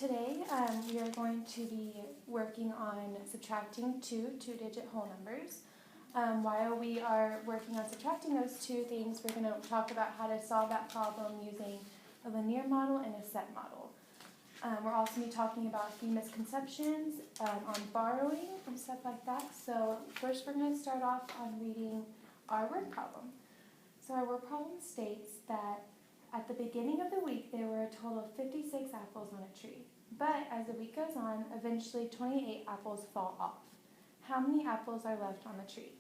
today we are going to be working on subtracting two-digit whole numbers. While we are working on subtracting those two things, we're going to talk about how to solve that problem using a linear model and a set model. We're also going to be talking about a few misconceptions on borrowing and stuff like that. So first we're going to start off on reading our word problem. So our word problem states that at the beginning of the week there were a total of 56 apples on a tree. But as the week goes on, eventually 28 apples fall off. How many apples are left on the tree?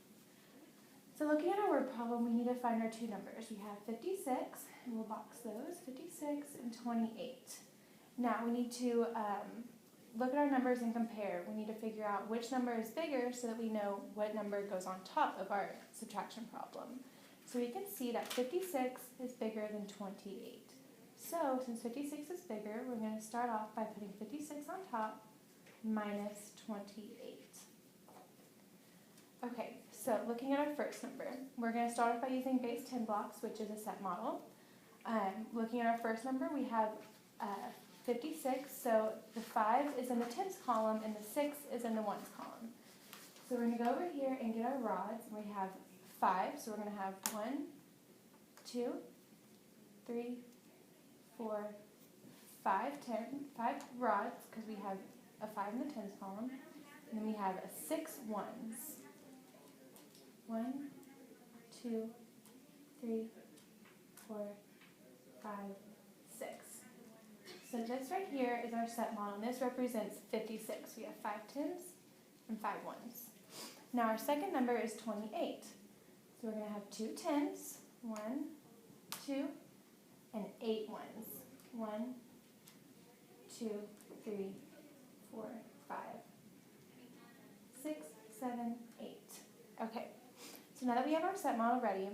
So looking at our word problem, we need to find our two numbers. We have 56, and we'll box those, 56 and 28. Now we need to look at our numbers and compare. We need to figure out which number is bigger so that we know what number goes on top of our subtraction problem. So we can see that 56 is bigger than 28. So since 56 is bigger, we're going to start off by putting 56 on top minus 28. Okay, so looking at our first number, we're going to start off by using base 10 blocks, which is a set model. Looking at our first number, we have 56, so the 5 is in the tens column and the 6 is in the ones column. So we're going to go over here and get our rods, and we have 5, so we're going to have 1, 2, 3, 4, 5 rods, because we have a 5 in the tens column, and then we have 6 ones. 1, 2, 3, 4, 5, 6. So this right here is our set model, and this represents 56. We have 5 tens and 5 ones. Now our second number is 28. So we're going to have 2 tens, 1, 2, and 8 ones. 1, 2, 3, 4, 5, 6, 7, 8. Okay, so now that we have our set model ready,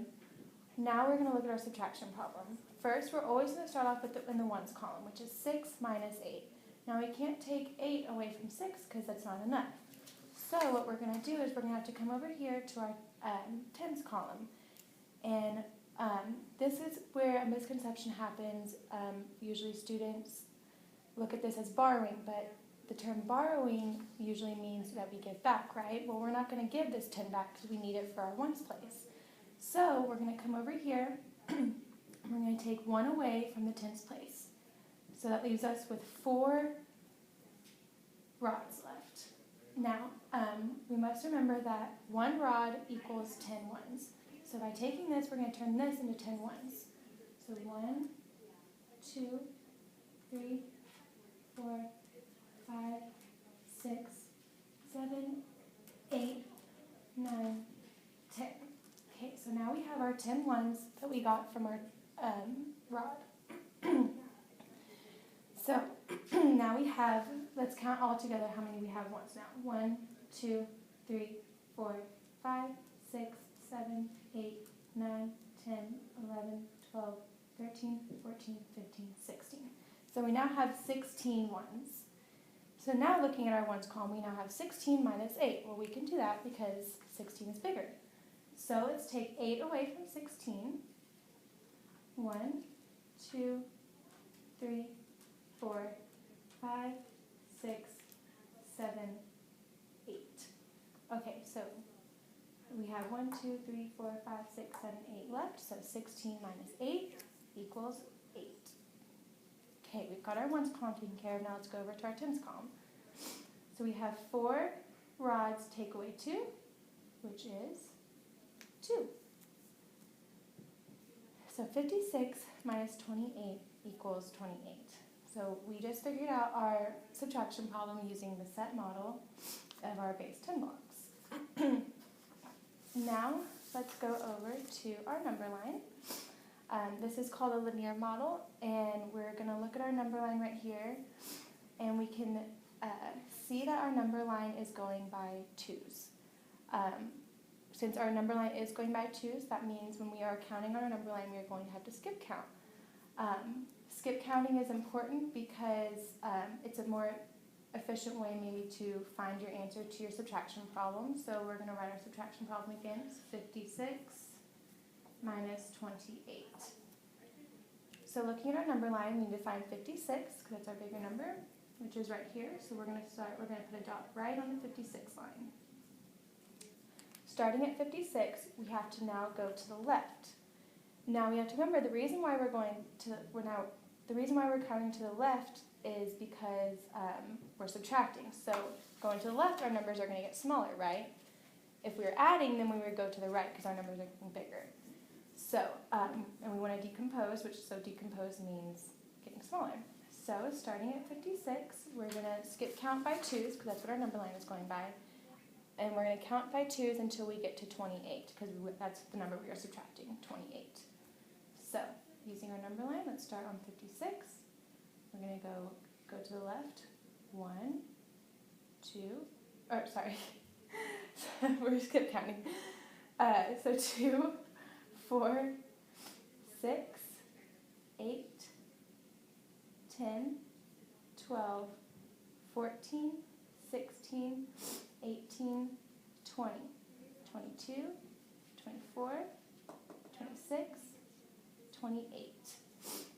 now we're going to look at our subtraction problem. First, we're always going to start off in the ones column, which is 6 minus 8. Now we can't take 8 away from 6 because that's not enough. So what we're going to do is we're going to have to come over here to our tens column. And this is where a misconception happens. Usually students look at this as borrowing, but the term borrowing usually means that we give back, right? Well, we're not going to give this 10 back because we need it for our ones place. So we're going to come over here and we're going to take 1 away from the tens place. So that leaves us with 4 rods left. Now, we must remember that 1 rod equals 10 ones. So by taking this, we're going to turn this into 10 ones. So 1, 2, 3, 4, 5, 6, 7, 8, 9, 10. Okay, so now we have our 10 ones that we got from our rod. So now we have, let's count all together how many we have ones now. 1, 2, 3, 4, 5, 6, 7, 8, 9, 10, 11, 12, 13, 14, 15, 16. So we now have 16 ones. So now looking at our ones column, we now have 16 minus 8. Well, we can do that because 16 is bigger. So let's take 8 away from 16. 1, 2, 3, 4, 5, 6, 7, 8. Okay, so we have 1, 2, 3, 4, 5, 6, 7, 8 left. So 16 minus 8 equals 8. Okay, we've got our ones column taken care of. Now let's go over to our tens column. So we have 4 rods take away 2, which is 2. So 56 minus 28 equals 28. So we just figured out our subtraction problem using the set model of our base 10 blocks. Now let's go over to our number line. This is called a linear model, and we're going to look at our number line right here, and we can see that our number line is going by 2's. Since our number line is going by 2's, that means when we are counting on our number line, we are going to have to skip count. Skip counting is important because it's a more efficient way maybe to find your answer to your subtraction problem. So we're going to write our subtraction problem again. It's 56 minus 28. So looking at our number line, we need to find 56, because that's our bigger number. which is right here. So we're going to put a dot right on the 56 line. Starting at 56, we have to now go to the left. Now we have to remember the reason why we're counting to the left is because we're subtracting. So going to the left, our numbers are going to get smaller, right? If we were adding, then we would go to the right because our numbers are getting bigger. So, and we want to decompose, decompose means getting smaller. So starting at 56, we're going to skip count by 2s because that's what our number line is going by. And we're going to count by 2s until we get to 28 because that's the number we are subtracting, 28. So using our number line, let's start on 56. We're going to go to the left. 1, 2, or sorry, we're skip counting. So 2, 4, 6, 8, 10, 12, 14, 16, 18, 20, 22, 24, 26, 28.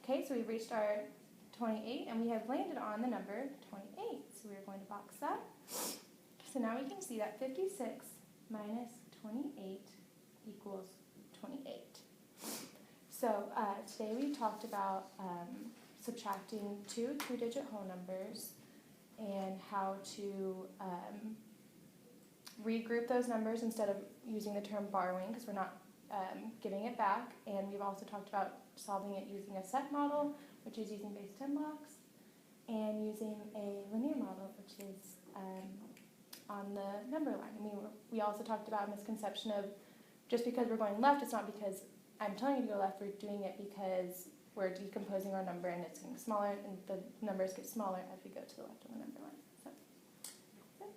Okay, so we've reached our 28 and we have landed on the number 28. So we're going to box that. So now we can see that 56 minus 28 equals 28. So today we talked about subtracting two two-digit whole numbers and how to regroup those numbers instead of using the term borrowing because we're not giving it back. And we've also talked about solving it using a set model, which is using base 10 blocks, and using a linear model, which is on the number line. And we also talked about a misconception of just because we're going left, it's not because I'm telling you to go left, we're doing it because we're decomposing our number and it's getting smaller, and the numbers get smaller as we go to the left on the number line. So, that's it.